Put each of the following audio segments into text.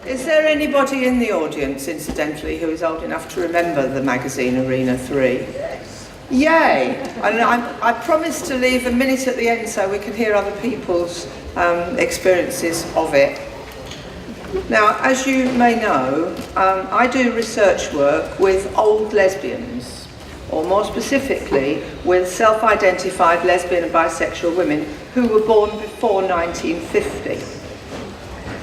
Is there anybody in the audience, incidentally, who is old enough to remember the magazine Arena 3? Yes. Yay! And I promised to leave a minute at the end so we could hear other people's experiences of it. Now, as you may know, I do research work with old lesbians, or more specifically, with self-identified lesbian and bisexual women who were born before 1950.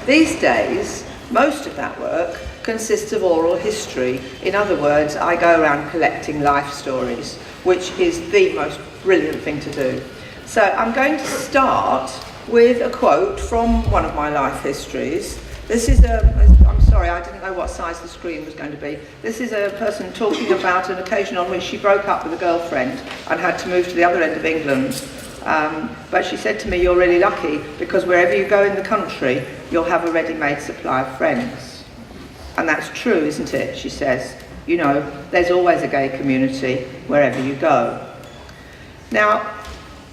These days, most of that work consists of oral history. In other words, I go around collecting life stories, which is the most brilliant thing to do. So I'm going to start with a quote from one of my life histories. This is I'm sorry, I didn't know what size the screen was going to be. This is a person talking about an occasion on which she broke up with a girlfriend and had to move to the other end of England. But she said to me, "You're really lucky, because wherever you go in the country, you'll have a ready-made supply of friends." And that's true, isn't it? She says. You know, there's always a gay community wherever you go. Now,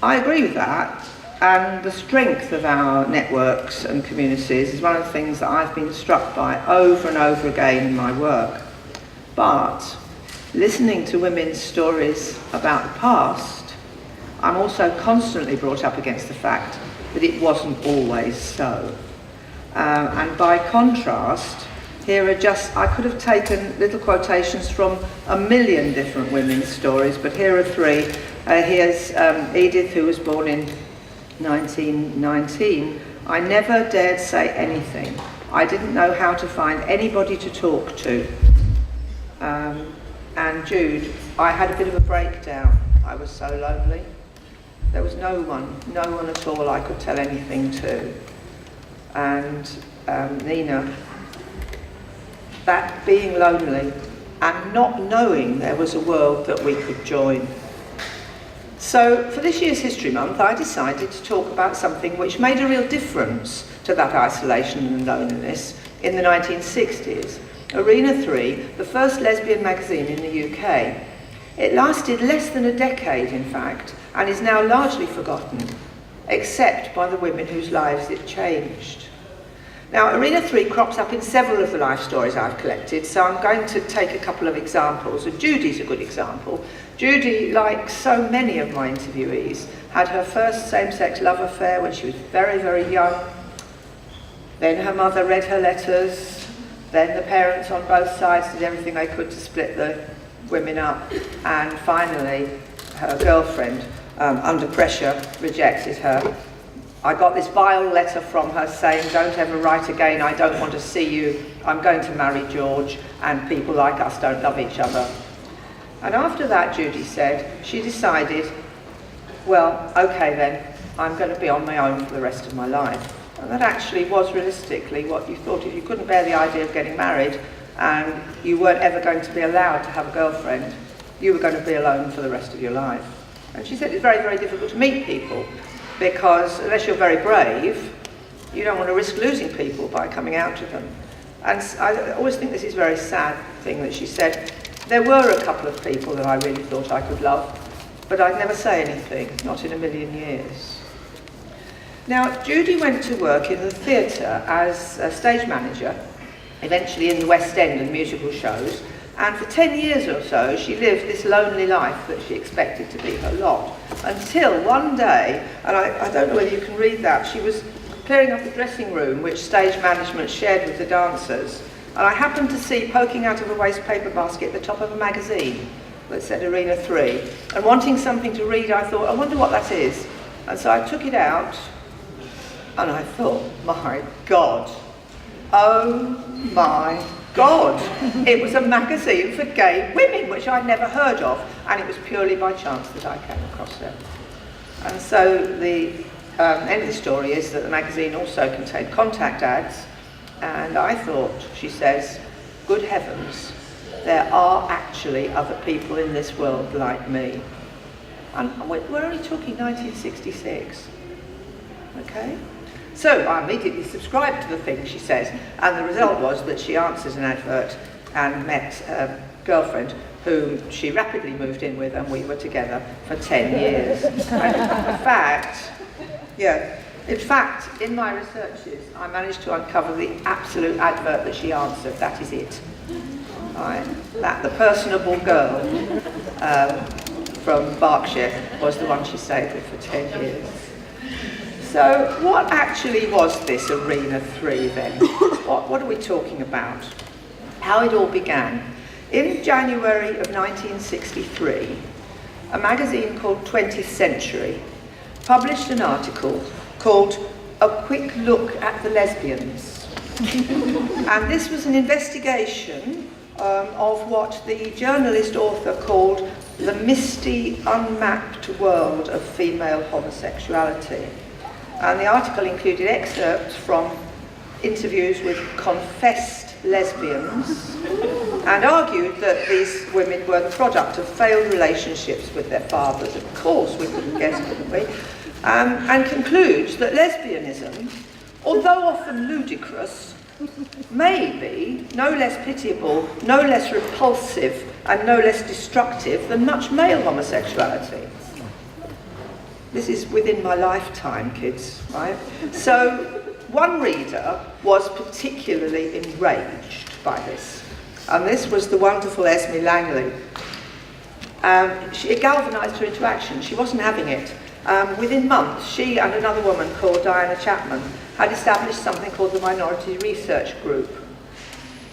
I agree with that, and the strength of our networks and communities is one of the things that I've been struck by over and over again in my work. But listening to women's stories about the past, I'm also constantly brought up against the fact that it wasn't always so. And by contrast, here are just, I could have taken little quotations from a million different women's stories, but here are three. Here's Edith, who was born in 1919. "I never dared say anything. I didn't know how to find anybody to talk to." And Jude, "I had a bit of a breakdown. I was so lonely. There was no one at all I could tell anything to." And Nina, "That being lonely and not knowing there was a world that we could join." So for this year's History Month, I decided to talk about something which made a real difference to that isolation and loneliness in the 1960s. Arena 3, the first lesbian magazine in the UK. It lasted less than a decade, in fact, and is now largely forgotten, except by the women whose lives it changed. Now, Arena 3 crops up in several of the life stories I've collected, so I'm going to take a couple of examples. So Judy's a good example. Judy, like so many of my interviewees, had her first same-sex love affair when she was very, very young. Then her mother read her letters. Then the parents on both sides did everything they could to split the women up. And finally, her girlfriend, under pressure, rejected her. I got this vile letter from her saying, "Don't ever write again, I don't want to see you, I'm going to marry George, and people like us don't love each other." And after that, Judy said, she decided, "Well, okay then, I'm going to be on my own for the rest of my life." And that actually was realistically what you thought. If you couldn't bear the idea of getting married and you weren't ever going to be allowed to have a girlfriend, you were going to be alone for the rest of your life. And she said it's very, very difficult to meet people, because unless you're very brave, you don't want to risk losing people by coming out to them. And I always think this is a very sad thing that she said. There were a couple of people that I really thought I could love, but I'd never say anything, not in a million years. Now, Judy went to work in the theatre as a stage manager, eventually in the West End and musical shows, and for 10 years or so she lived this lonely life that she expected to be her lot. Until one day, and I don't know whether you can read that, she was clearing up the dressing room which stage management shared with the dancers, and I happened to see poking out of a waste paper basket the top of a magazine that said Arena 3, and wanting something to read, I thought, I wonder what that is. And so I took it out, and I thought, my God, oh my God, it was a magazine for gay women, which I'd never heard of, and it was purely by chance that I came across it. And so the end of the story is that the magazine also contained contact ads, and I thought, she says, good heavens, there are actually other people in this world like me. And we're only talking 1966, okay? So I immediately subscribed to the thing, she says, and the result was that she answered an advert and met a girlfriend whom she rapidly moved in with, and we were together for 10 years. And in fact, yeah, In fact, in my researches, I managed to uncover the absolute advert that she answered. That is it. Right. That the personable girl from Berkshire was the one she stayed with for 10 years. So what actually was this Arena 3 then? What are we talking about? How it all began. In January of 1963, a magazine called 20th Century published an article called A Quick Look at the Lesbians. And this was an investigation of what the journalist author called the misty, unmapped world of female homosexuality. And the article included excerpts from interviews with confessed lesbians and argued that these women were the product of failed relationships with their fathers. Of course, we couldn't guess, couldn't we? And concludes that lesbianism, although often ludicrous, may be no less pitiable, no less repulsive, and no less destructive than much male homosexuality. This is within my lifetime, kids, right? So one reader was particularly enraged by this, and this was the wonderful Esme Langley. It galvanised her into action. She wasn't having it. Within months, she and another woman called Diana Chapman had established something called the Minority Research Group.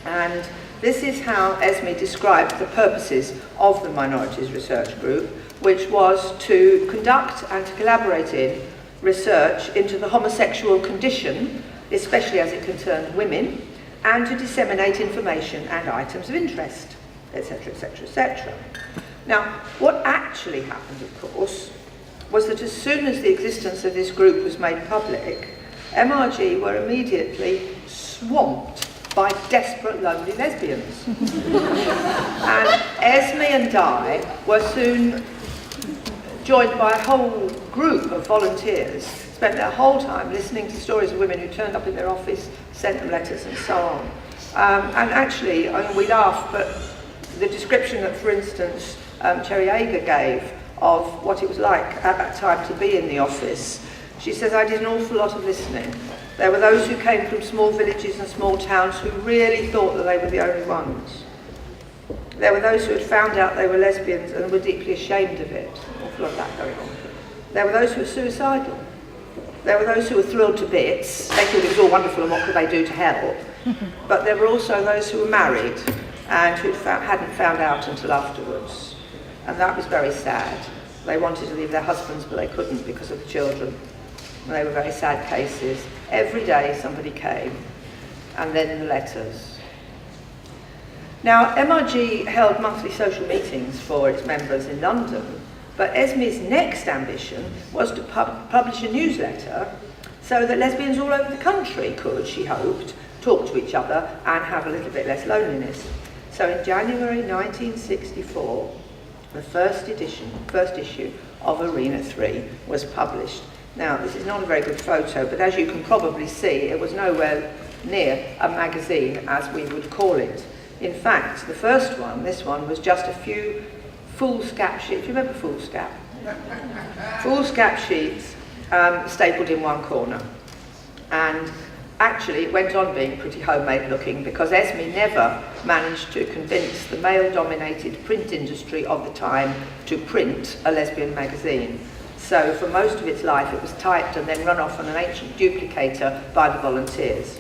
And this is how Esme described the purposes of the Minorities Research Group, which was to conduct and to collaborate in research into the homosexual condition, especially as it concerned women, and to disseminate information and items of interest, etc., etc., etc. Now, what actually happened, of course, was that as soon as the existence of this group was made public, MRG were immediately swamped by desperate, lonely lesbians. And Esme and Di were soon joined by a whole group of volunteers, spent their whole time listening to stories of women who turned up in their office, sent them letters and so on. And actually, I mean, we laugh, but the description that, for instance, Cherry Ager gave of what it was like at that time to be in the office, she says, I did an awful lot of listening. There were those who came from small villages and small towns who really thought that they were the only ones. There were those who had found out they were lesbians and were deeply ashamed of it. An awful lot of that going on. There were those who were suicidal. There were those who were thrilled to bits. They thought it was all wonderful and what could they do to help. But there were also those who were married and who hadn't found out until afterwards. And that was very sad. They wanted to leave their husbands, but they couldn't because of the children. And they were very sad cases. Every day somebody came, and then the letters. Now, MRG held monthly social meetings for its members in London, but Esme's next ambition was to publish a newsletter so that lesbians all over the country could, she hoped, talk to each other and have a little bit less loneliness. So in January 1964, the first issue of Arena 3 was published. Now, this is not a very good photo, but as you can probably see, it was nowhere near a magazine as we would call it. In fact, the first one, this one, was just a few foolscap sheets. Do you remember foolscap? Foolscap sheets stapled in one corner. And actually, it went on being pretty homemade looking because Esme never managed to convince the male-dominated print industry of the time to print a lesbian magazine. So for most of its life, it was typed and then run off on an ancient duplicator by the volunteers.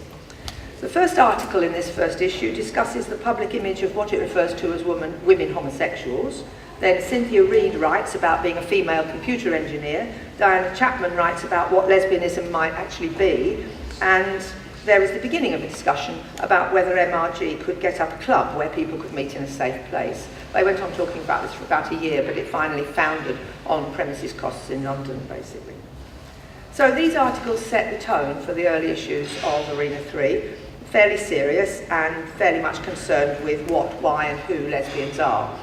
The first article in this first issue discusses the public image of what it refers to as women homosexuals. Then Cynthia Reed writes about being a female computer engineer. Diana Chapman writes about what lesbianism might actually be. And there is the beginning of a discussion about whether MRG could get up a club where people could meet in a safe place. They went on talking about this for about a year, but it finally foundered on premises costs in London, basically. So these articles set the tone for the early issues of Arena 3, fairly serious and fairly much concerned with what, why and who lesbians are.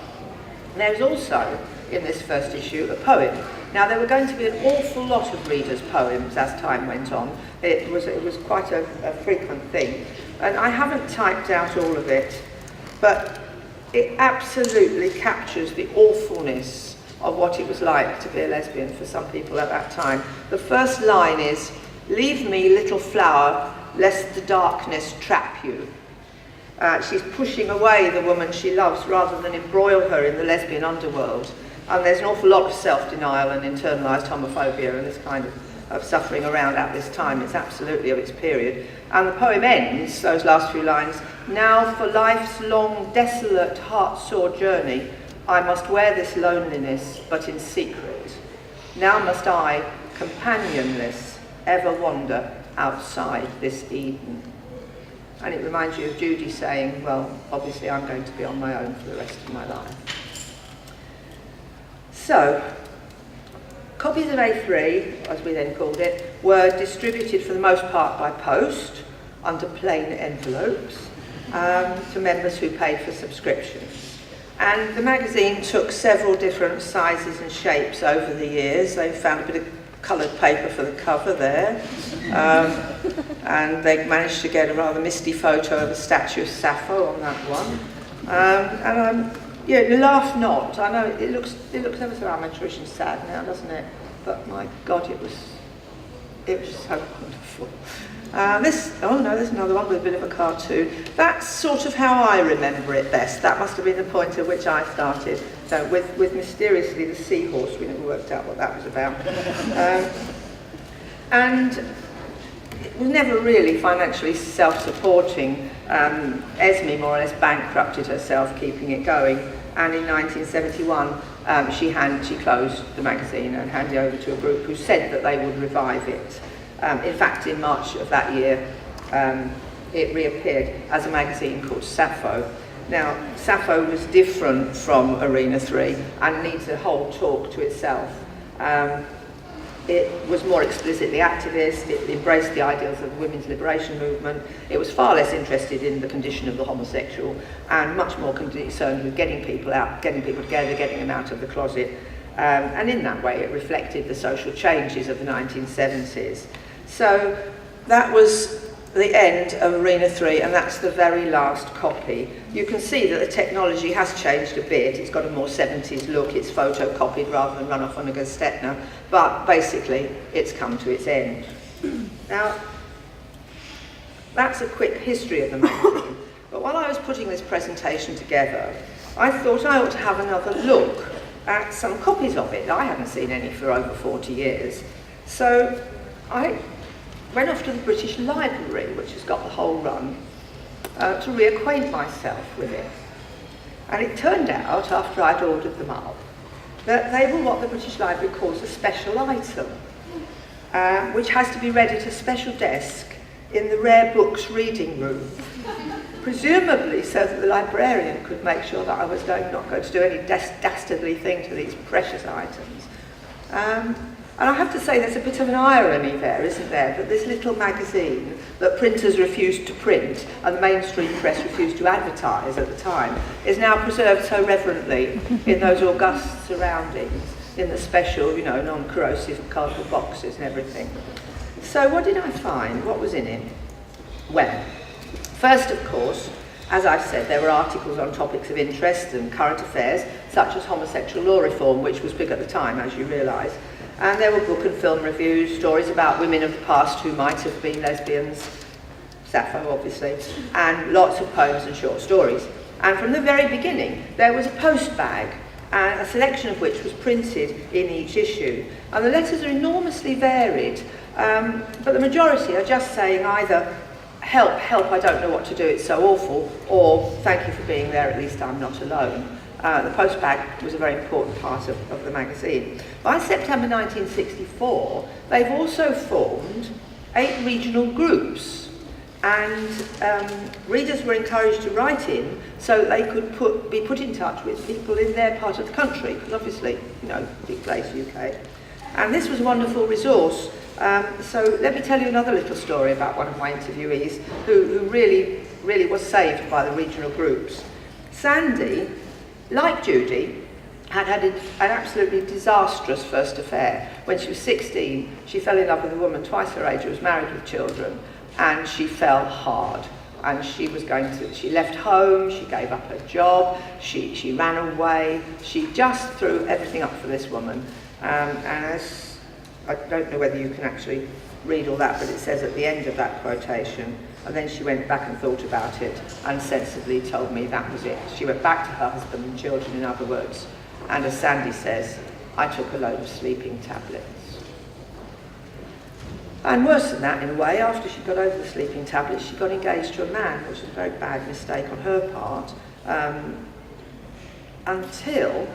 There's also, in this first issue, a poem. Now, there were going to be an awful lot of readers' poems as time went on. It was quite a frequent thing. And I haven't typed out all of it, but it absolutely captures the awfulness of what it was like to be a lesbian for some people at that time. The first line is, "Leave me, little flower, lest the darkness trap you." She's pushing away the woman she loves rather than embroil her in the lesbian underworld. And there's an awful lot of self-denial and internalised homophobia and this kind of suffering around at this time. It's absolutely of its period. And the poem ends, those last few lines, "Now for life's long, desolate, heart-sore journey, I must wear this loneliness, but in secret. Now must I, companionless, ever wander outside this Eden." And it reminds you of Judy saying, well, obviously I'm going to be on my own for the rest of my life. So, copies of A3, as we then called it, were distributed for the most part by post, under plain envelopes, to members who paid for subscriptions. And the magazine took several different sizes and shapes over the years. They found a bit of coloured paper for the cover there, and they managed to get a rather misty photo of a statue of Sappho on that one. Yeah, laugh not. I know it looks ever so amateurish and sad now, doesn't it? But my God, it was so wonderful. There's another one with a bit of a cartoon. That's sort of how I remember it best. That must have been the point at which I started. So with mysteriously the seahorse, we never worked out what that was about. And it was never really financially self-supporting. Esme more or less bankrupted herself keeping it going, and in 1971 she closed the magazine and handed it over to a group who said that they would revive it. In fact, in March of that year, it reappeared as a magazine called Sappho. Now, Sappho was different from Arena 3 and needs a whole talk to itself. It was more explicitly activist, it embraced the ideals of the women's liberation movement, it was far less interested in the condition of the homosexual, and much more concerned with getting people out, getting people together, getting them out of the closet. And in that way, it reflected the social changes of the 1970s. So that was the end of Arena 3, and that's the very last copy. You can see that the technology has changed a bit. It's got a more 70s look. It's photocopied rather than run off on a Gestetner, but basically it's come to its end. Now, that's a quick history of the magazine. But while I was putting this presentation together, I thought I ought to have another look at some copies of it. I haven't seen any for over 40 years. So I went off to the British Library, which has got the whole run, to reacquaint myself with it. And it turned out, after I'd ordered them up, that they were what the British Library calls a special item, which has to be read at a special desk in the rare books reading room, presumably so that the librarian could make sure that I was not going to do any dastardly thing to these precious items. And I have to say there's a bit of an irony there, isn't there, that this little magazine that printers refused to print and the mainstream press refused to advertise at the time is now preserved so reverently in those august surroundings, in the special, non-corrosive cardboard boxes and everything. So what did I find? What was in it? Well, first, of course, as I've said, there were articles on topics of interest and current affairs, such as homosexual law reform, which was big at the time, as you realise. And there were book and film reviews, stories about women of the past who might have been lesbians, Sappho obviously, and lots of poems and short stories. And from the very beginning, there was a post bag, and a selection of which was printed in each issue. And the letters are enormously varied, but the majority are just saying either, help, help, I don't know what to do, it's so awful, or thank you for being there, at least I'm not alone. The post bag was a very important part of the magazine. By September 1964, they've also formed 8 regional groups, and readers were encouraged to write in so that they could be put in touch with people in their part of the country, because obviously, big place, UK. And this was a wonderful resource. So let me tell you another little story about one of my interviewees who really was saved by the regional groups. Sandy, like Judy, had an absolutely disastrous first affair. When she was 16, she fell in love with a woman twice her age who was married with children, and she fell hard. And she left home, she gave up her job, she ran away, she just threw everything up for this woman. And as I don't know whether you can actually read all that, but it says at the end of that quotation, and then she went back and thought about it and sensibly told me that was it. She went back to her husband and children, in other words, and as Sandy says, I took a load of sleeping tablets. And worse than that, in a way, after she got over the sleeping tablets, she got engaged to a man, which was a very bad mistake on her part, until...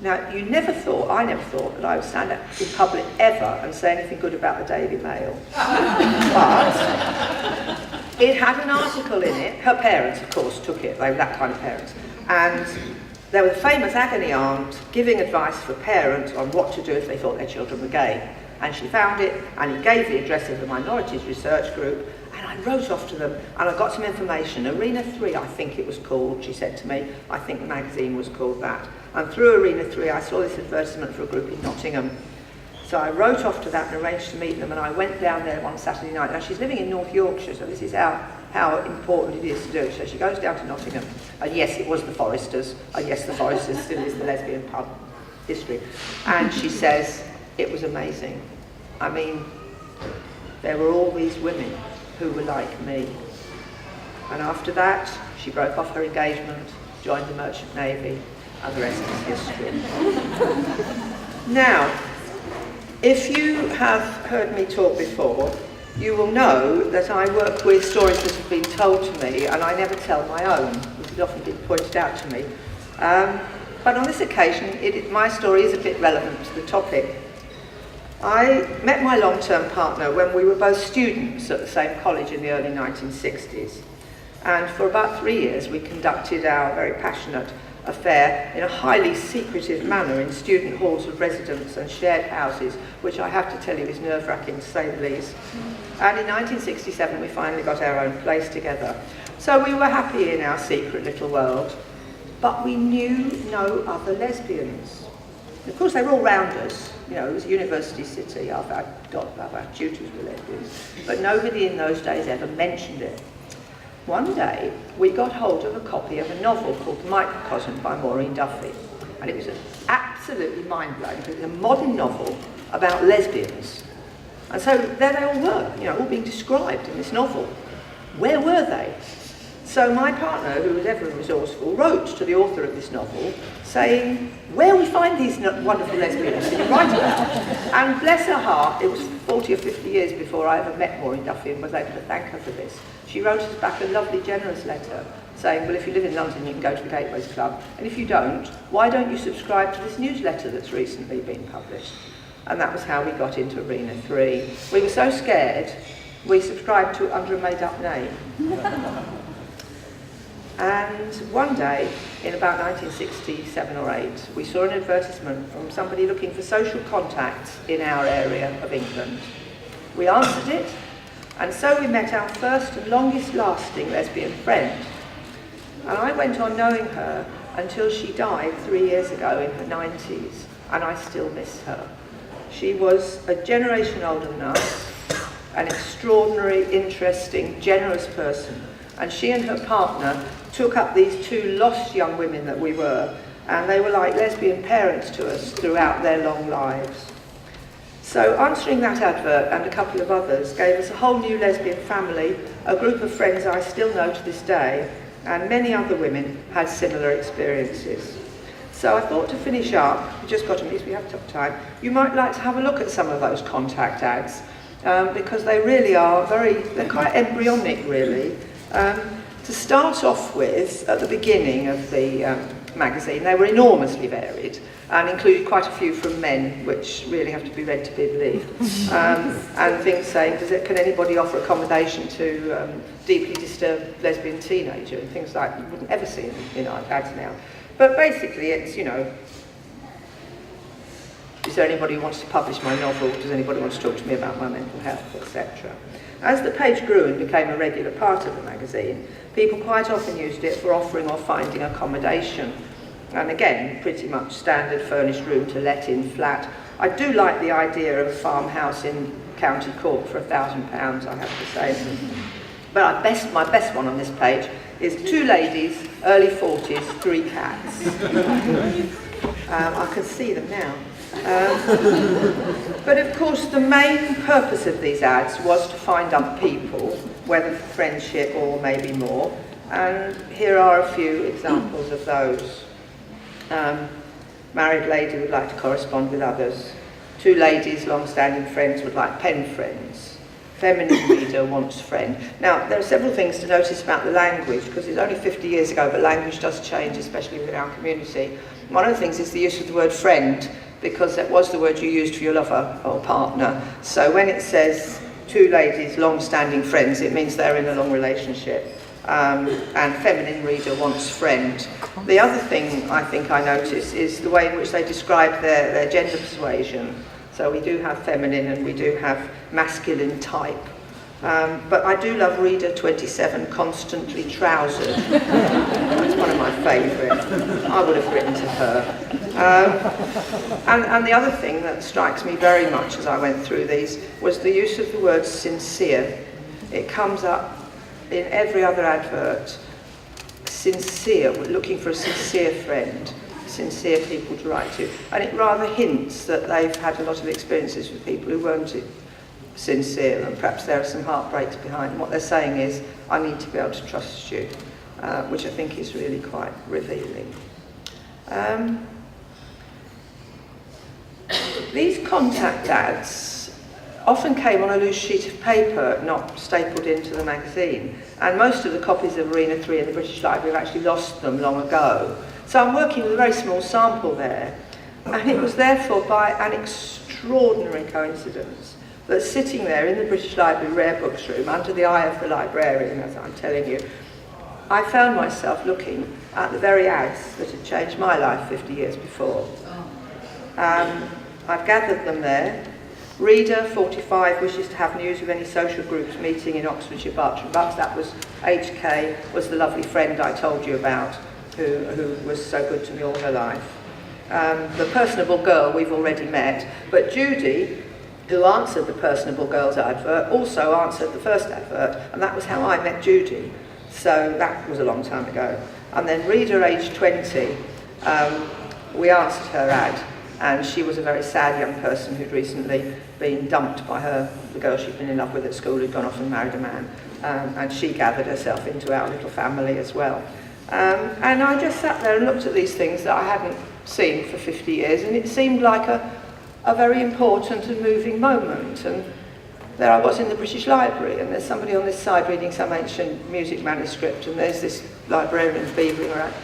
Now, I never thought that I would stand up in public ever and say anything good about the Daily Mail. But it had an article in it. Her parents, of course, took it. They were that kind of parents. And there was a famous agony aunt giving advice for parents on what to do if they thought their children were gay. And she found it, and it gave the address of the Minorities Research Group, and I wrote off to them, and I got some information. Arena 3, I think it was called, she said to me. I think the magazine was called that. And through Arena 3, I saw this advertisement for a group in Nottingham. So I wrote off to that and arranged to meet them, and I went down there one Saturday night. Now, she's living in North Yorkshire, so this is how important it is to do. So she goes down to Nottingham, and yes, it was the Foresters, and yes, the Foresters still is the lesbian pub history. And she says, it was amazing. I mean, there were all these women who were like me. And after that, she broke off her engagement, joined the Merchant Navy, and the rest is history. Now, if you have heard me talk before, you will know that I work with stories that have been told to me, and I never tell my own, which has often been pointed out to me. But on this occasion, my story is a bit relevant to the topic. I met my long-term partner when we were both students at the same college in the early 1960s. And for about 3 years, we conducted our very passionate affair in a highly secretive manner in student halls of residence and shared houses, which I have to tell you is nerve-wracking to say the least. And in 1967, we finally got our own place together. So we were happy in our secret little world, but we knew no other lesbians. Of course, they were all round us. You know, it was a university city. Our tutors were lesbians. But nobody in those days ever mentioned it. One day, we got hold of a copy of a novel called The Microcosm by Maureen Duffy. And it was absolutely mind-blowing. It was a modern novel about lesbians. And so there they all were, you know, all being described in this novel. Where were they? So my partner, who was ever resourceful, wrote to the author of this novel saying, where we find these wonderful lesbians that you write about. And bless her heart, it was 40 or 50 years before I ever met Maureen Duffy and was able to thank her for this. She wrote us back a lovely, generous letter saying, well, if you live in London, you can go to the Gateways Club. And if you don't, why don't you subscribe to this newsletter that's recently been published? And that was how we got into Arena 3. We were so scared, we subscribed to it under a made-up name. And one day, in about 1967 or 8, we saw an advertisement from somebody looking for social contacts in our area of England. We answered it, and so we met our first and longest-lasting lesbian friend. And I went on knowing her until she died 3 years ago in her 90s, and I still miss her. She was a generation older than us, an extraordinary, interesting, generous person, and she and her partner took up these two lost young women that we were, and they were like lesbian parents to us throughout their long lives. So answering that advert and a couple of others gave us a whole new lesbian family, a group of friends I still know to this day, and many other women had similar experiences. So I thought to finish up, we just got to meet, we have time, you might like to have a look at some of those contact ads, because they really are they're quite embryonic really. To start off with, at the beginning of the magazine, they were enormously varied and included quite a few from men, which really have to be read to be believed. And things saying, can anybody offer accommodation to deeply disturbed lesbian teenager, and things like you wouldn't ever see in our ads now. But basically it's, you know, is there anybody who wants to publish my novel? Does anybody want to talk to me about my mental health, etc.? As the page grew and became a regular part of the magazine, people quite often used it for offering or finding accommodation. And again, pretty much standard furnished room to let in flat. I do like the idea of a farmhouse in County Cork for £1,000, I have to say. But my best one on this page is 2 ladies, early 40s, 3 cats. I can see them now. But of course the main purpose of these ads was to find other people, whether for friendship or maybe more, and here are a few examples of those. Married lady would like to correspond with others. Two ladies, long-standing friends, would like pen friends. Feminine reader wants friend. Now, there are several things to notice about the language, because it's only 50 years ago, but language does change, especially within our community. One of the things is the use of the word friend, because that was the word you used for your lover or partner. So when it says two ladies, long-standing friends, it means they're in a long relationship. And feminine reader wants friend. The other thing I think I notice is the way in which they describe their gender persuasion. So we do have feminine and we do have masculine type. But I do love reader 27, constantly trousered. That's one of my favourites. I would have written to her. And the other thing that strikes me very much as I went through these was the use of the word sincere. It comes up in every other advert. Sincere, we're looking for a sincere friend, sincere people to write to. And it rather hints that they've had a lot of experiences with people who weren't sincere, and perhaps there are some heartbreaks behind. And what they're saying is, I need to be able to trust you, which I think is really quite revealing. These contact ads often came on a loose sheet of paper, not stapled into the magazine. And most of the copies of Arena 3 in the British Library have actually lost them long ago. So I'm working with a very small sample there. And it was therefore by an extraordinary coincidence that sitting there in the British Library rare books room, under the eye of the librarian, as I'm telling you, I found myself looking at the very ads that had changed my life 50 years before. I've gathered them there. Reader 45 wishes to have news of any social groups meeting in Oxfordshire, Berkshire Bucks. That was HK, was the lovely friend I told you about, who was so good to me all her life. The personable girl we've already met, but Judy, who answered the personable girls advert, also answered the first advert, and that was how I met Judy. So that was a long time ago. And then reader age 20, we answered her ad, and she was a very sad young person who'd recently been dumped by the girl she'd been in love with at school, who'd gone off and married a man, and she gathered herself into our little family as well. And I just sat there and looked at these things that I hadn't seen for 50 years, and it seemed like a very important and moving moment. And there I was in the British Library, and there's somebody on this side reading some ancient music manuscript, and there's this librarian beavering around.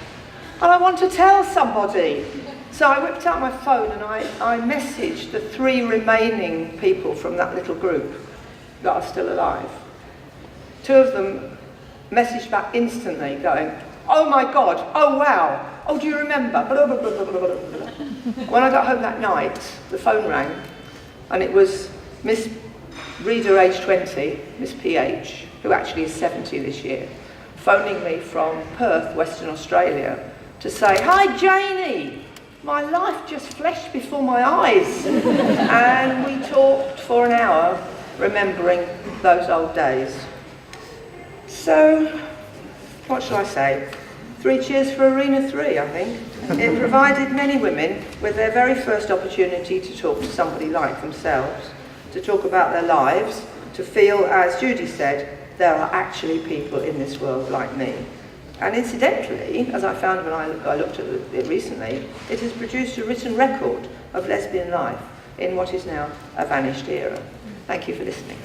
And I want to tell somebody. So I whipped out my phone and I messaged the 3 remaining people from that little group that are still alive. 2 of them messaged back instantly going, oh my God, oh wow, oh do you remember? Blah, blah, blah, blah, blah, blah. When I got home that night, the phone rang, and it was Miss Reader age 20, Miss PH, who actually is 70 this year, phoning me from Perth, Western Australia, to say, hi Janie, my life just flashed before my eyes. And we talked for an hour, remembering those old days. So, what shall I say? 3 cheers for Arena 3, I think. It provided many women with their very first opportunity to talk to somebody like themselves, to talk about their lives, to feel, as Judy said, there are actually people in this world like me. And incidentally, as I found when I looked at it recently, it has produced a written record of lesbian life in what is now a vanished era. Thank you for listening.